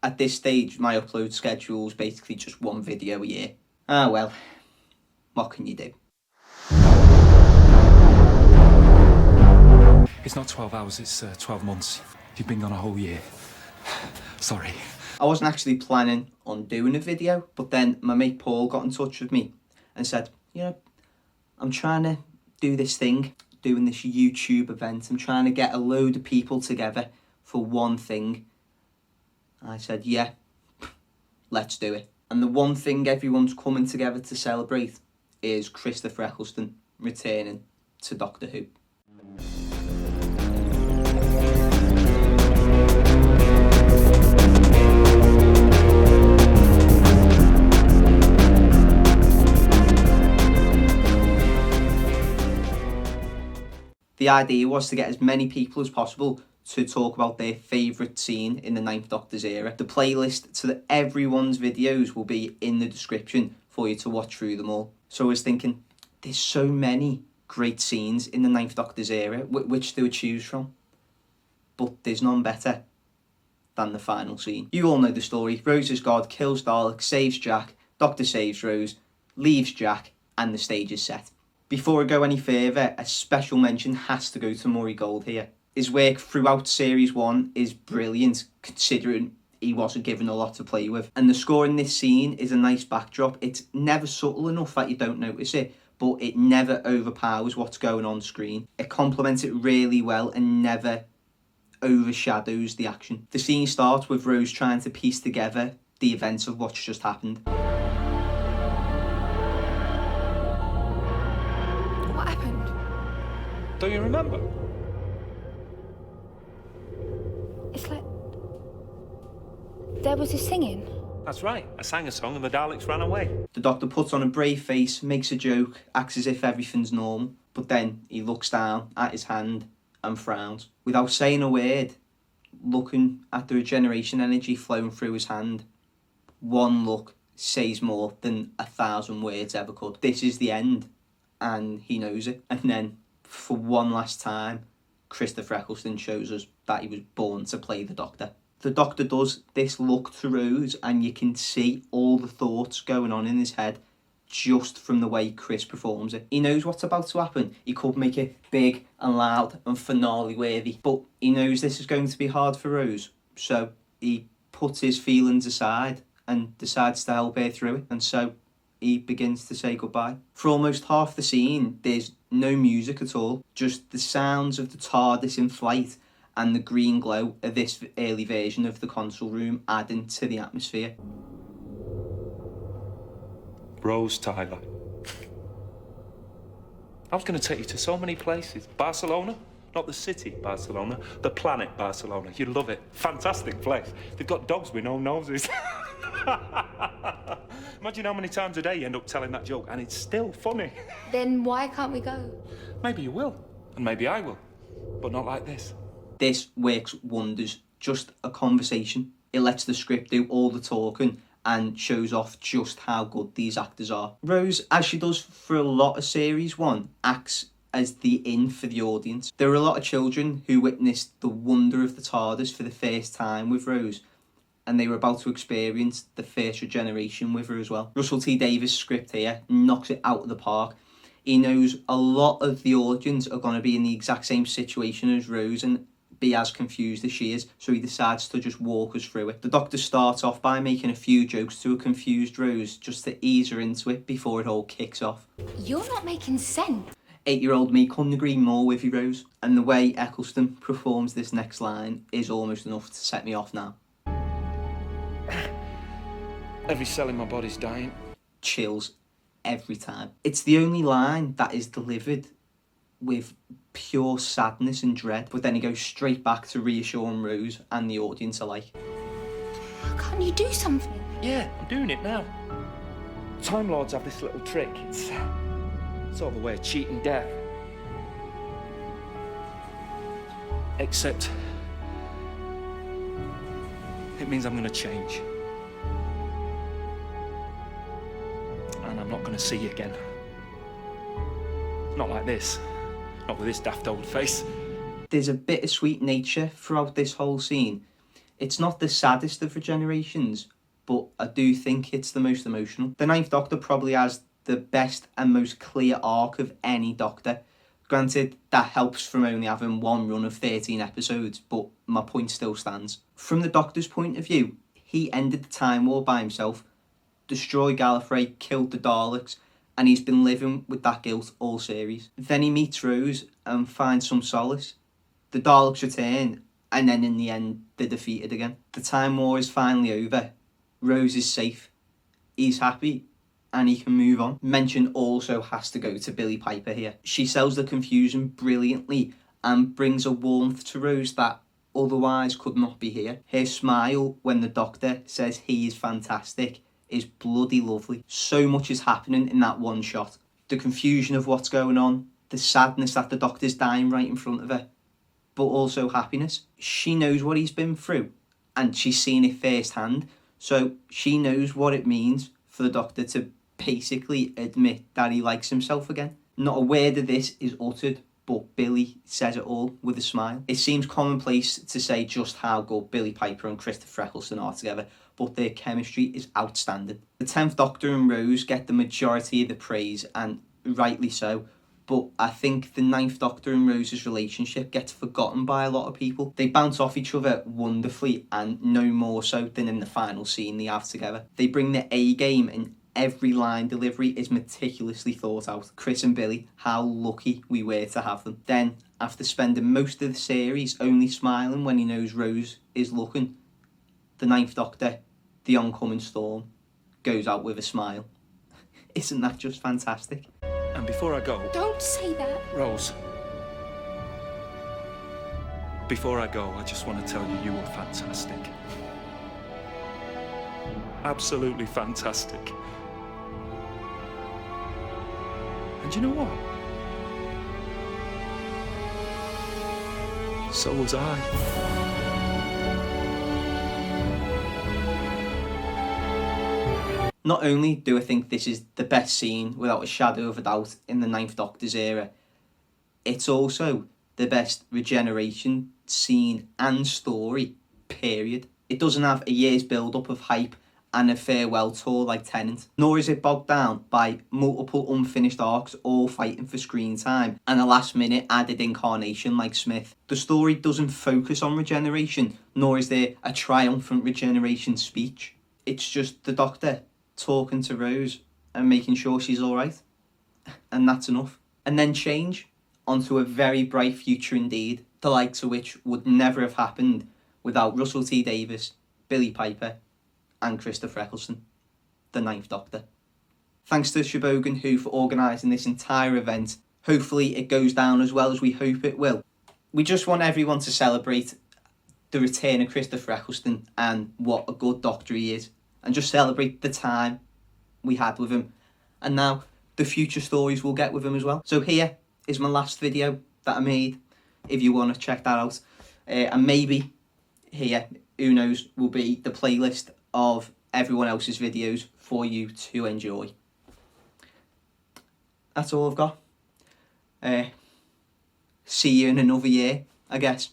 At this stage, my upload schedule is basically just one video a year. Ah well, what can you do? It's not 12 hours, it's 12 months. You've been gone a whole year. Sorry. I wasn't actually planning on doing a video, but then my mate Paul got in touch with me and said, you know, I'm trying to do this thing, doing this YouTube event. I'm trying to get a load of people together for one thing. I said, yeah, let's do it. And the one thing everyone's coming together to celebrate is Christopher Eccleston returning to Doctor Who. The idea was to get as many people as possible to talk about their favourite scene in the Ninth Doctor's era. The playlist to everyone's videos will be in the description for you to watch through them all. So I was thinking, there's so many great scenes in the Ninth Doctor's era which they would choose from. But there's none better than the final scene. You all know the story. Rose is God, kills Dalek, saves Jack, Doctor saves Rose, leaves Jack, and the stage is set. Before I go any further, a special mention has to go to Murray Gold here. His work throughout Series 1 is brilliant, considering he wasn't given a lot to play with. And the score in this scene is a nice backdrop. It's never subtle enough that you don't notice it, but it never overpowers what's going on screen. It complements it really well and never overshadows the action. The scene starts with Rose trying to piece together the events of what's just happened. What happened? Don't you remember? It's like there was a singing. That's right. I sang a song and the Daleks ran away. The Doctor puts on a brave face, makes a joke, acts as if everything's normal, but then he looks down at his hand and frowns. Without saying a word, looking at the regeneration energy flowing through his hand, one look says more than 1,000 words ever could. This is the end, and he knows it. And then, for one last time, Christopher Eccleston shows us that he was born to play the Doctor. The Doctor does this look to Rose, and you can see all the thoughts going on in his head just from the way Chris performs it. He knows what's about to happen. He could make it big and loud and finale worthy, but he knows this is going to be hard for Rose, so he puts his feelings aside and decides to help her through it, and so he begins to say goodbye. For almost half the scene, there's no music at all, just the sounds of the TARDIS in flight and the green glow of this early version of the console room adding to the atmosphere. Rose Tyler. I was going to take you to so many places. Barcelona, not the city Barcelona, the planet Barcelona. You'd love it. Fantastic place. They've got dogs with no noses. Imagine how many times a day you end up telling that joke and it's still funny. Then why can't we go? Maybe you will, and maybe I will, but not like this. This works wonders. Just a conversation. It lets the script do all the talking and shows off just how good these actors are. Rose, as she does for a lot of Series 1, acts as the in for the audience. There are a lot of children who witnessed the wonder of the TARDIS for the first time with Rose, and they were about to experience the first regeneration with her as well. Russell T Davies' script here knocks it out of the park. He knows a lot of the audience are going to be in the exact same situation as Rose and be as confused as she is, so he decides to just walk us through it. The Doctor starts off by making a few jokes to a confused Rose just to ease her into it before it all kicks off. You're not making sense. 8-year-old me couldn't agree more with you, Rose, and the way Eccleston performs this next line is almost enough to set me off now. Every cell in my body's dying. Chills every time. It's the only line that is delivered with pure sadness and dread, but then he goes straight back to reassuring Rose and the audience alike. Can't you do something? Yeah, I'm doing it now. Time Lords have this little trick. It's sort of a way of cheating death. Except it means I'm going to change. And I'm not going to see you again. Not like this. Not with this daft old face. There's a bittersweet nature throughout this whole scene. It's not the saddest of Regenerations, but I do think it's the most emotional. The Ninth Doctor probably has the best and most clear arc of any Doctor. Granted, that helps from only having one run of 13 episodes, but my point still stands. From the Doctor's point of view, he ended the Time War by himself, destroyed Gallifrey, killed the Daleks, and he's been living with that guilt all series. Then he meets Rose and finds some solace. The Daleks return, and then in the end, they're defeated again. The Time War is finally over. Rose is safe. He's happy, and he can move on. Mention also has to go to Billie Piper here. She sells the confusion brilliantly and brings a warmth to Rose that otherwise could not be here. Her smile when the Doctor says he is fantastic is bloody lovely. So much is happening in that one shot. The confusion of what's going on, the sadness that the Doctor's dying right in front of her, but also happiness. She knows what he's been through, and she's seen it firsthand, so she knows what it means for the Doctor to basically admit that he likes himself again. Not a word of this is uttered, but Billie says it all with a smile. It seems commonplace to say just how good Billie Piper and Christopher Eccleston are together, but their chemistry is outstanding. The 10th Doctor and Rose get the majority of the praise, and rightly so, but I think the 9th Doctor and Rose's relationship gets forgotten by a lot of people. They bounce off each other wonderfully, and no more so than in the final scene they have together. They bring their A game, and every line delivery is meticulously thought out. Chris and Billie, how lucky we were to have them. Then, after spending most of the series only smiling when he knows Rose is looking, the 9th Doctor, the oncoming storm, goes out with a smile. Isn't that just fantastic? And before I go... Don't say that. Rose. Before I go, I just want to tell you, you were fantastic. Absolutely fantastic. And you know what? So was I. Not only do I think this is the best scene, without a shadow of a doubt, in the 9th Doctor's era, it's also the best Regeneration scene and story, period. It doesn't have a year's build-up of hype and a farewell tour like Tennant, nor is it bogged down by multiple unfinished arcs all fighting for screen time and a last-minute added incarnation like Smith. The story doesn't focus on Regeneration, nor is there a triumphant Regeneration speech. It's just the Doctor talking to Rose and making sure she's alright, and that's enough. And then change onto a very bright future indeed, the likes of which would never have happened without Russell T Davies, Billie Piper and Christopher Eccleston, the 9th Doctor. Thanks to Shebogan Who for organising this entire event. Hopefully it goes down as well as we hope it will. We just want everyone to celebrate the return of Christopher Eccleston and what a good Doctor he is, and just celebrate the time we had with him, and now the future stories we'll get with him as well. So here is my last video that I made, if you want to check that out. And maybe here, who knows, will be the playlist of everyone else's videos for you to enjoy. That's all I've got. See you in another year, I guess.